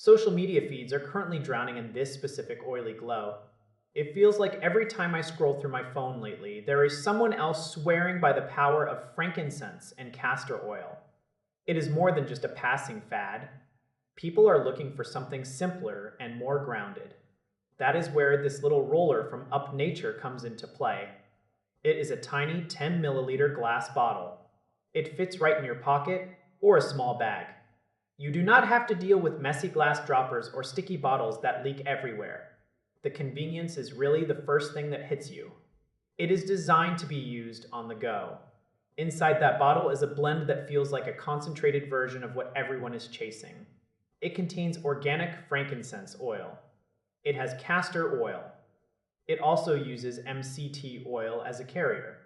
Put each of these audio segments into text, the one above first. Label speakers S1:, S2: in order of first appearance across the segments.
S1: Social media feeds are currently drowning in this specific oily glow. It feels like every time I scroll through my phone lately, there is someone else swearing by the power of frankincense and castor oil. It is more than just a passing fad. People are looking for something simpler and more grounded. That is where this little roller from UpNature comes into play. It is a tiny 10 milliliter glass bottle. It fits right in your pocket or a small bag. You do not have to deal with messy glass droppers or sticky bottles that leak everywhere. The convenience is really the first thing that hits you. It is designed to be used on the go. Inside that bottle is a blend that feels like a concentrated version of what everyone is chasing. It contains organic frankincense oil. It has castor oil. It also uses MCT oil as a carrier.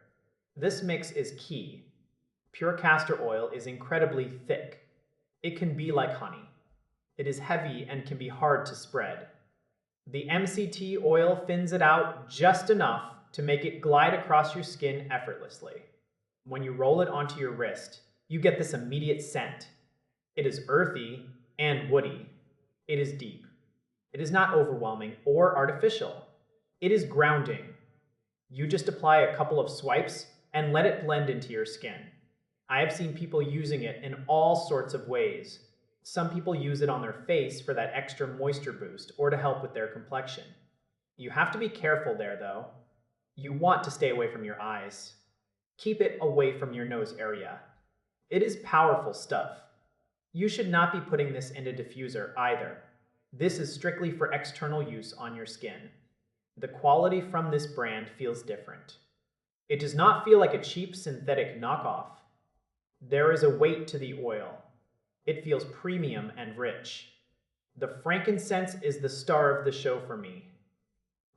S1: This mix is key. Pure castor oil is incredibly thick. It can be like honey. It is heavy and can be hard to spread. The MCT oil thins it out just enough to make it glide across your skin effortlessly. When you roll it onto your wrist, you get this immediate scent. It is earthy and woody. It is deep. It is not overwhelming or artificial. It is grounding. You just apply a couple of swipes and let it blend into your skin. I have seen people using it in all sorts of ways. Some people use it on their face for that extra moisture boost or to help with their complexion. You have to be careful there though. You want to stay away from your eyes. Keep it away from your nose area. It is powerful stuff. You should not be putting this in a diffuser either. This is strictly for external use on your skin. The quality from this brand feels different. It does not feel like a cheap synthetic knockoff. There is a weight to the oil. It feels premium and rich. The frankincense is the star of the show for me.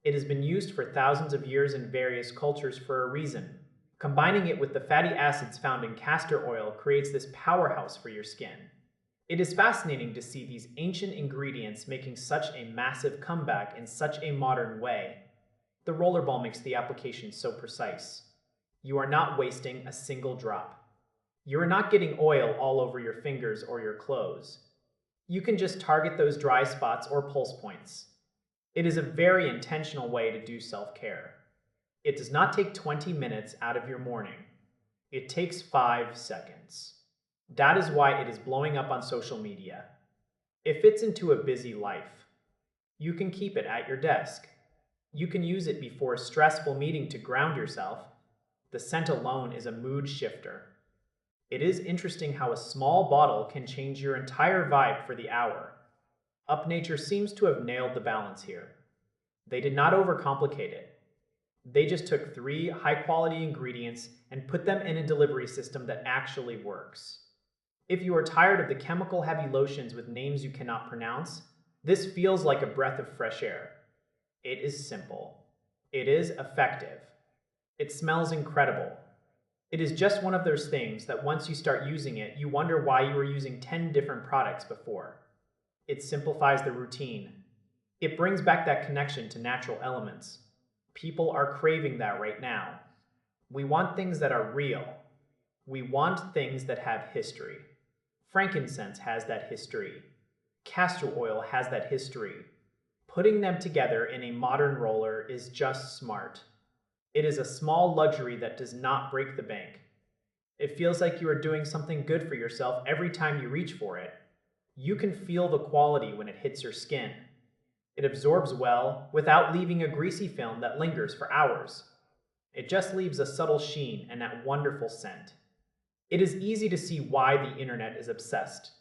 S1: It has been used for thousands of years in various cultures for a reason. Combining it with the fatty acids found in castor oil creates this powerhouse for your skin. It is fascinating to see these ancient ingredients making such a massive comeback in such a modern way. The roller ball makes the application so precise. You are not wasting a single drop. You are not getting oil all over your fingers or your clothes. You can just target those dry spots or pulse points. It is a very intentional way to do self-care. It does not take 20 minutes out of your morning. It takes 5 seconds. That is why it is blowing up on social media. It fits into a busy life. You can keep it at your desk. You can use it before a stressful meeting to ground yourself. The scent alone is a mood shifter. It is interesting how a small bottle can change your entire vibe for the hour. UpNature seems to have nailed the balance here. They did not overcomplicate it. They just took 3 high-quality ingredients and put them in a delivery system that actually works. If you are tired of the chemical-heavy lotions with names you cannot pronounce, this feels like a breath of fresh air. It is simple. It is effective. It smells incredible. It is just one of those things that once you start using it, you wonder why you were using 10 different products before. It simplifies the routine. It brings back that connection to natural elements. People are craving that right now. We want things that are real. We want things that have history. Frankincense has that history. Castor oil has that history. Putting them together in a modern roller is just smart. It is a small luxury that does not break the bank. It feels like you are doing something good for yourself every time you reach for it. You can feel the quality when it hits your skin. It absorbs well without leaving a greasy film that lingers for hours. It just leaves a subtle sheen and that wonderful scent. It is easy to see why the internet is obsessed.